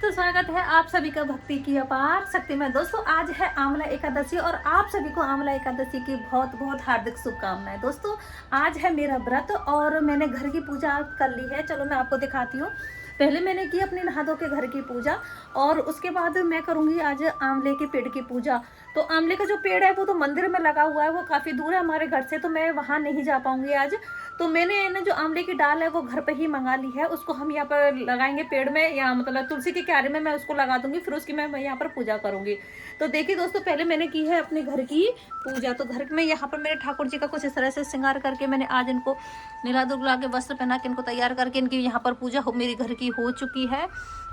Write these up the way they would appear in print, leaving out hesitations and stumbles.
तो स्वागत है आप सभी का भक्ति की अपार शक्ति में। दोस्तों आज है आंवला एकादशी और आप सभी को आंवला एकादशी की बहुत बहुत हार्दिक शुभकामनाएं। दोस्तों आज है मेरा व्रत और मैंने घर की पूजा कर ली है। चलो मैं आपको दिखाती हूँ। पहले मैंने की अपने नहा धो के घर की पूजा और उसके बाद मैं करूँगी आज आंवले के पेड़ की पूजा। तो आंवले का जो पेड़ है वो तो मंदिर में लगा हुआ है, वो काफ़ी दूर है हमारे घर से, तो मैं वहाँ नहीं जा पाऊँगी आज। तो मैंने ना जो आंवले की डाल है वो घर पे ही मंगा ली है, उसको हम यहाँ पर लगाएंगे पेड़ में, या मतलब तुलसी की क्यारी में मैं उसको लगा दूंगी, फिर उसकी मैं यहाँ पर पूजा करूंगी। तो देखिए दोस्तों पहले मैंने की है अपने घर की पूजा। तो घर में यहाँ पर मैंने ठाकुर जी का कुछ इस तरह से श्रृंगार करके मैंने आज इनको नीला दुर्गा के वस्त्र पहना के इनको तैयार करके इनकी यहाँ पर पूजा मेरी घर की हो चुकी है।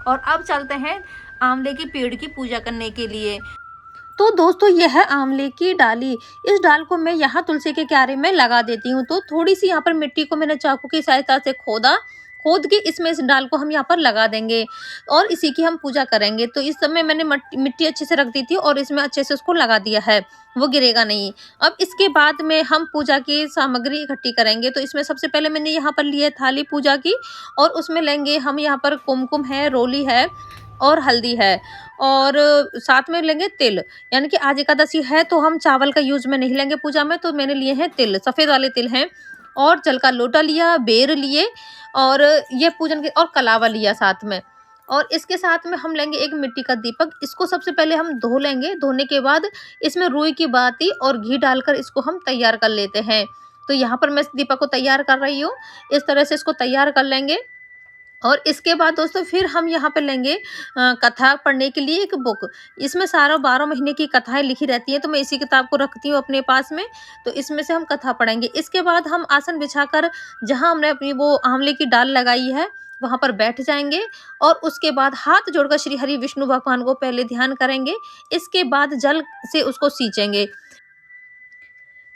और अब चलते हैं आंवले के पेड़ की पूजा करने के लिए। तो दोस्तों यह है आंवले की डाली। इस डाल को मैं यहाँ तुलसी के क्यारे में लगा देती हूँ। तो थोड़ी सी यहाँ पर मिट्टी को मैंने चाकू की सहायता से खोद के इसमें इस डाल को हम यहाँ पर लगा देंगे और इसी की हम पूजा करेंगे। तो इस समय मैंने मिट्टी अच्छे से रख दी थी और इसमें अच्छे से उसको लगा दिया है, वो गिरेगा नहीं। अब इसके बाद में हम पूजा की सामग्री इकट्ठी करेंगे। तो इसमें सबसे पहले मैंने यहाँ पर ली है थाली पूजा की और उसमें लेंगे हम यहाँ पर कुमकुम है, रोली है और हल्दी है और साथ में लेंगे तिल। यानी कि आज एकादशी है तो हम चावल का यूज में नहीं लेंगे पूजा में, तो मैंने लिए हैं तिल, सफ़ेद वाले तिल हैं। और जल का लोटा लिया, बेर लिए और ये पूजन के और कलावा लिया साथ में। और इसके साथ में हम लेंगे एक मिट्टी का दीपक। इसको सबसे पहले हम धो लेंगे। धोने के बाद इसमें रुई की बाती और घी डालकर इसको हम तैयार कर लेते हैं। तो यहाँ पर मैं इस दीपक को तैयार कर रही हूँ। इस तरह से इसको तैयार कर लेंगे। और इसके बाद दोस्तों फिर हम यहाँ पे लेंगे कथा पढ़ने के लिए एक बुक। इसमें सारा 12 महीने की कथाएं लिखी रहती हैं, तो मैं इसी किताब को रखती हूँ अपने पास में। तो इसमें से हम कथा पढ़ेंगे। इसके बाद हम आसन बिछाकर जहाँ हमने अपनी वो आंवले की डाल लगाई है वहाँ पर बैठ जाएंगे और उसके बाद हाथ जोड़कर श्री हरि विष्णु भगवान को पहले ध्यान करेंगे। इसके बाद जल से उसको सींचेंगे।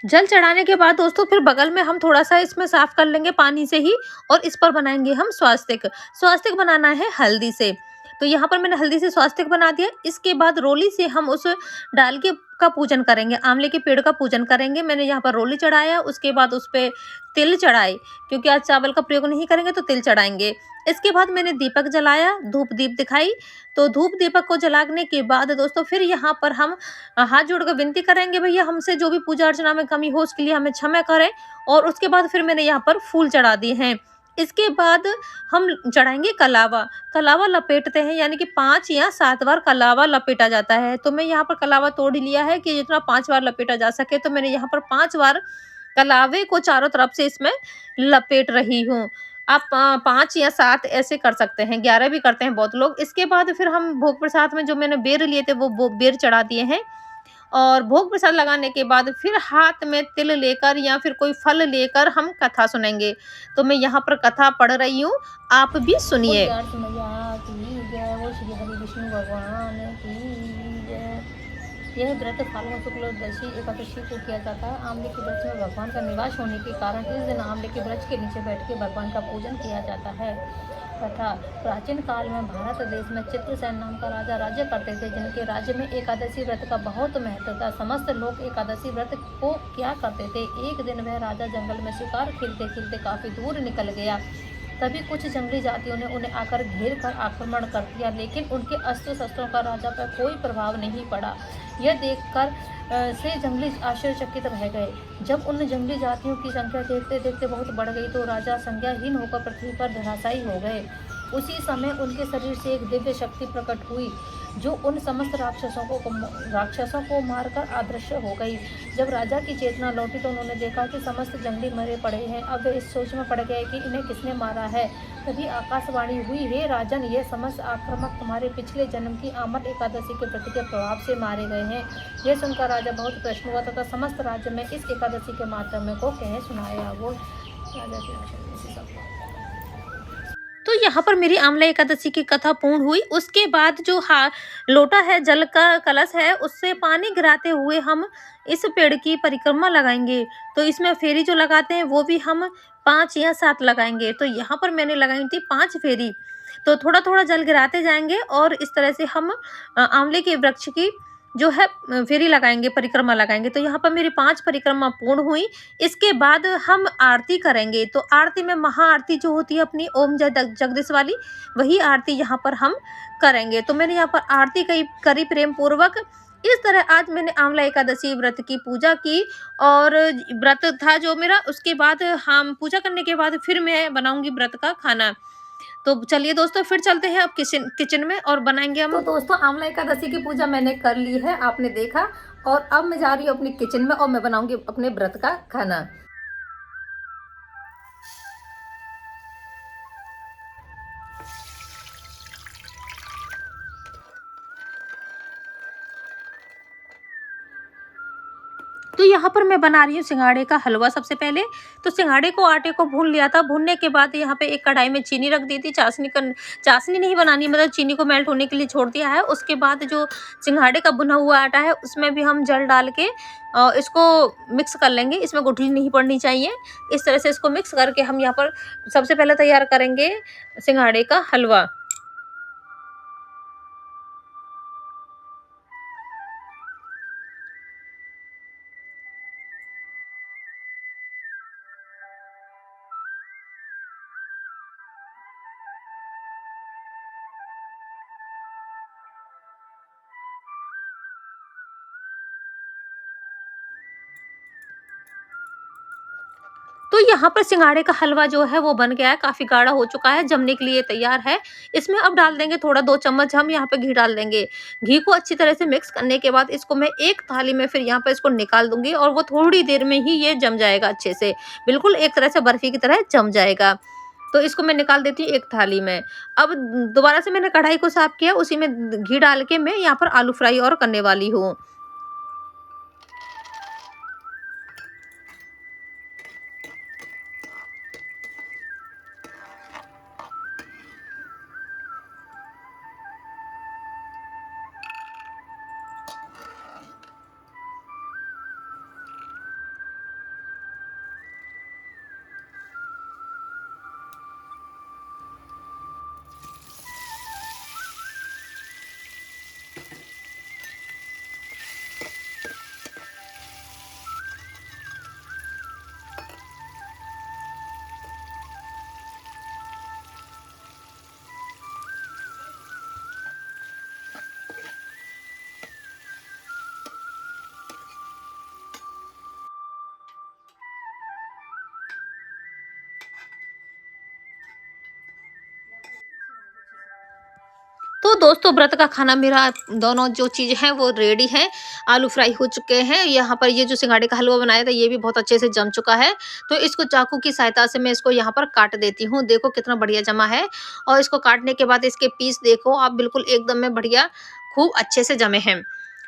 जल चढ़ाने के बाद दोस्तों फिर बगल में हम थोड़ा सा इसमें साफ कर लेंगे पानी से ही और इस पर बनाएंगे हम स्वास्तिक। स्वास्तिक बनाना है हल्दी से। तो यहाँ पर मैंने हल्दी से स्वास्तिक बना दिया। इसके बाद रोली से हम उस डाल के का पूजन करेंगे, आंवले के पेड़ का पूजन करेंगे। मैंने यहाँ पर रोली चढ़ाया, उसके बाद उस पर तिल चढ़ाए, क्योंकि आज चावल का प्रयोग नहीं करेंगे तो तिल चढ़ाएंगे। इसके बाद मैंने दीपक जलाया, धूप दीप दिखाई। तो धूप दीपक को जलाने के बाद दोस्तों फिर यहाँ पर हम हाथ जोड़कर विनती करेंगे, भैया हमसे जो भी पूजा अर्चना में कमी हो उसके लिए हमें क्षमा करें। और उसके बाद फिर मैंने यहाँ पर फूल चढ़ा दिए हैं। इसके बाद हम चढ़ाएंगे कलावा। कलावा लपेटते हैं, यानी कि 5 या 7 बार कलावा लपेटा जाता है। तो मैं यहाँ पर कलावा तोड़ लिया है कि जितना 5 बार लपेटा जा सके। तो मैंने यहाँ पर 5 बार कलावे को चारों तरफ से इसमें लपेट रही हूँ। आप 5 या 7 ऐसे कर सकते हैं, 11 भी करते हैं बहुत लोग। इसके बाद फिर हम भोग प्रसाद में जो मैंने बेर लिए थे वो बेर चढ़ा दिए हैं। और भोग प्रसाद लगाने के बाद फिर हाथ में तिल लेकर या फिर कोई फल लेकर हम कथा सुनेंगे। तो मैं यहाँ पर कथा पढ़ रही हूँ, आप भी सुनिए। श्री हरि विष्णु भगवान की जय। यह व्रत फाल्गुन शुक्ल दशी एकादशी को किया जाता है। आंवले के वृक्ष में भगवान का निवास होने के कारण इस दिन आंवले के वृक्ष के नीचे बैठ के भगवान का पूजन किया जाता है। तथा प्राचीन काल में भारत देश में चित्रसेन नाम का राजा राज्य करते थे, जिनके राज्य में एकादशी व्रत का बहुत महत्व था। समस्त लोग एकादशी व्रत को क्या करते थे, एक दिन वह राजा जंगल में शिकार खेलते खेलते काफ़ी दूर निकल गया। तभी कुछ जंगली जातियों ने उन्हें आकर घेर कर आक्रमण कर दिया, लेकिन उनके अस्त्र शस्त्रों का राजा पर कोई प्रभाव नहीं पड़ा। यह देखकर से जंगली आश्चर्यचकित रह गए। जब उन जंगली जातियों की संख्या देखते देखते बहुत बढ़ गई तो राजा संज्ञाहीन होकर पृथ्वी पर धराशायी हो गए। उसी समय उनके शरीर से एक दिव्य शक्ति प्रकट हुई जो उन समस्त राक्षसों को मारकर अदृश्य हो गई। जब राजा की चेतना लौटी तो उन्होंने देखा कि समस्त जंगली मरे पड़े हैं। अब वे इस सोच में पड़ गए कि इन्हें किसने मारा है। तभी आकाशवाणी हुई, हे राजन, ये समस्त आक्रामक तुम्हारे पिछले जन्म की आमल एकादशी के व्रत के प्रभाव से मारे गए हैं। यह सुनकर राजा बहुत प्रसन्न हुआ तथा समस्त राज्य में इस एकादशी के माध्यम को कह सुनाया। वो राजा की तो यहाँ पर मेरी आंवला एकादशी की कथा पूर्ण हुई। उसके बाद जो लोटा है, जल का कलश है, उससे पानी गिराते हुए हम इस पेड़ की परिक्रमा लगाएंगे। तो इसमें फेरी जो लगाते हैं वो भी हम 5 या 7 लगाएंगे। तो यहाँ पर मैंने लगाई थी 5 फेरी। तो थोड़ा थोड़ा जल गिराते जाएंगे और इस तरह से हम आंवले के वृक्ष की जो है फेरी लगाएँगे, परिक्रमा लगाएँगे। तो यहाँ पर मेरी 5 परिक्रमा पूर्ण हुई। इसके बाद हम आरती करेंगे। तो आरती में महाआरती जो होती है अपनी ओम जय जगदीश वाली, वही आरती यहाँ पर हम करेंगे। तो मैंने यहाँ पर आरती करी प्रेम पूर्वक। इस तरह आज मैंने आंवला एकादशी व्रत की पूजा की और व्रत था जो मेरा, उसके बाद हम पूजा करने के बाद फिर मैं बनाऊँगी व्रत का खाना। तो चलिए दोस्तों फिर चलते हैं अब किचन किचन में और बनाएंगे हम। तो दोस्तों आंवला एकादशी की पूजा मैंने कर ली है, आपने देखा। और अब मैं जा रही हूँ अपनी किचन में और मैं बनाऊंगी अपने व्रत का खाना। तो यहाँ पर मैं बना रही हूँ सिंघाड़े का हलवा सबसे पहले। तो सिंघाड़े को आटे को भून लिया था, भूनने के बाद यहाँ पे एक कढ़ाई में चीनी रख दी थी। चाशनी नहीं बनानी, मतलब चीनी को मेल्ट होने के लिए छोड़ दिया है। उसके बाद जो सिंघाड़े का भुना हुआ आटा है उसमें भी हम जल डाल के इसको मिक्स कर लेंगे। इसमें गुठली नहीं पड़नी चाहिए। इस तरह से इसको मिक्स करके हम यहाँ पर सबसे पहले तैयार करेंगे सिंघाड़े का हलवा। तो यहाँ पर सिंघाड़े का हलवा जो है वो बन गया है, काफ़ी गाढ़ा हो चुका है, जमने के लिए तैयार है। इसमें अब डाल देंगे थोड़ा 2 चम्मच हम यहाँ पे घी डाल देंगे। घी को अच्छी तरह से मिक्स करने के बाद इसको मैं एक थाली में फिर यहाँ पे इसको निकाल दूँगी और वो थोड़ी देर में ही ये जम जाएगा अच्छे से। बिल्कुल एक तरह से बर्फ़ी की तरह जम जाएगा। तो इसको मैं निकाल देती हूँ एक थाली में। अब दोबारा से मैंने कढ़ाई को साफ़ किया, उसी में घी डाल के मैं यहाँ पर आलू फ्राई और करने वाली हूँ। तो दोस्तों व्रत का खाना मेरा दोनों जो चीज़ हैं वो रेडी हैं। आलू फ्राई हो चुके हैं। यहाँ पर ये जो सिंघाड़े का हलवा बनाया था ये भी बहुत अच्छे से जम चुका है। तो इसको चाकू की सहायता से मैं इसको यहाँ पर काट देती हूँ। देखो कितना बढ़िया जमा है और इसको काटने के बाद इसके पीस देखो आप, बिल्कुल एकदम में बढ़िया खूब अच्छे से जमे हैं।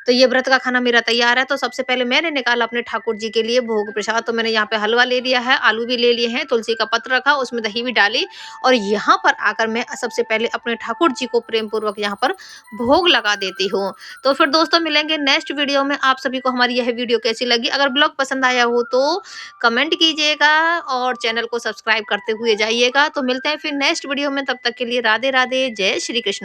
तो ये व्रत का खाना मेरा तैयार है। तो सबसे पहले मैंने निकाला अपने ठाकुर जी के लिए भोग प्रसाद। तो मैंने यहाँ पे हलवा ले लिया है, आलू भी ले लिए हैं, तुलसी का पत्र रखा, उसमें दही भी डाली और यहाँ पर आकर मैं सबसे पहले अपने ठाकुर जी को प्रेम पूर्वक यहाँ पर भोग लगा देती हूँ। तो फिर दोस्तों मिलेंगे नेक्स्ट वीडियो में। आप सभी को हमारी यह वीडियो कैसी लगी? अगर ब्लॉग पसंद आया हो तो कमेंट कीजिएगा और चैनल को सब्सक्राइब करते हुए जाइएगा। तो मिलते हैं फिर नेक्स्ट वीडियो में, तब तक के लिए राधे राधे, जय श्री कृष्णा।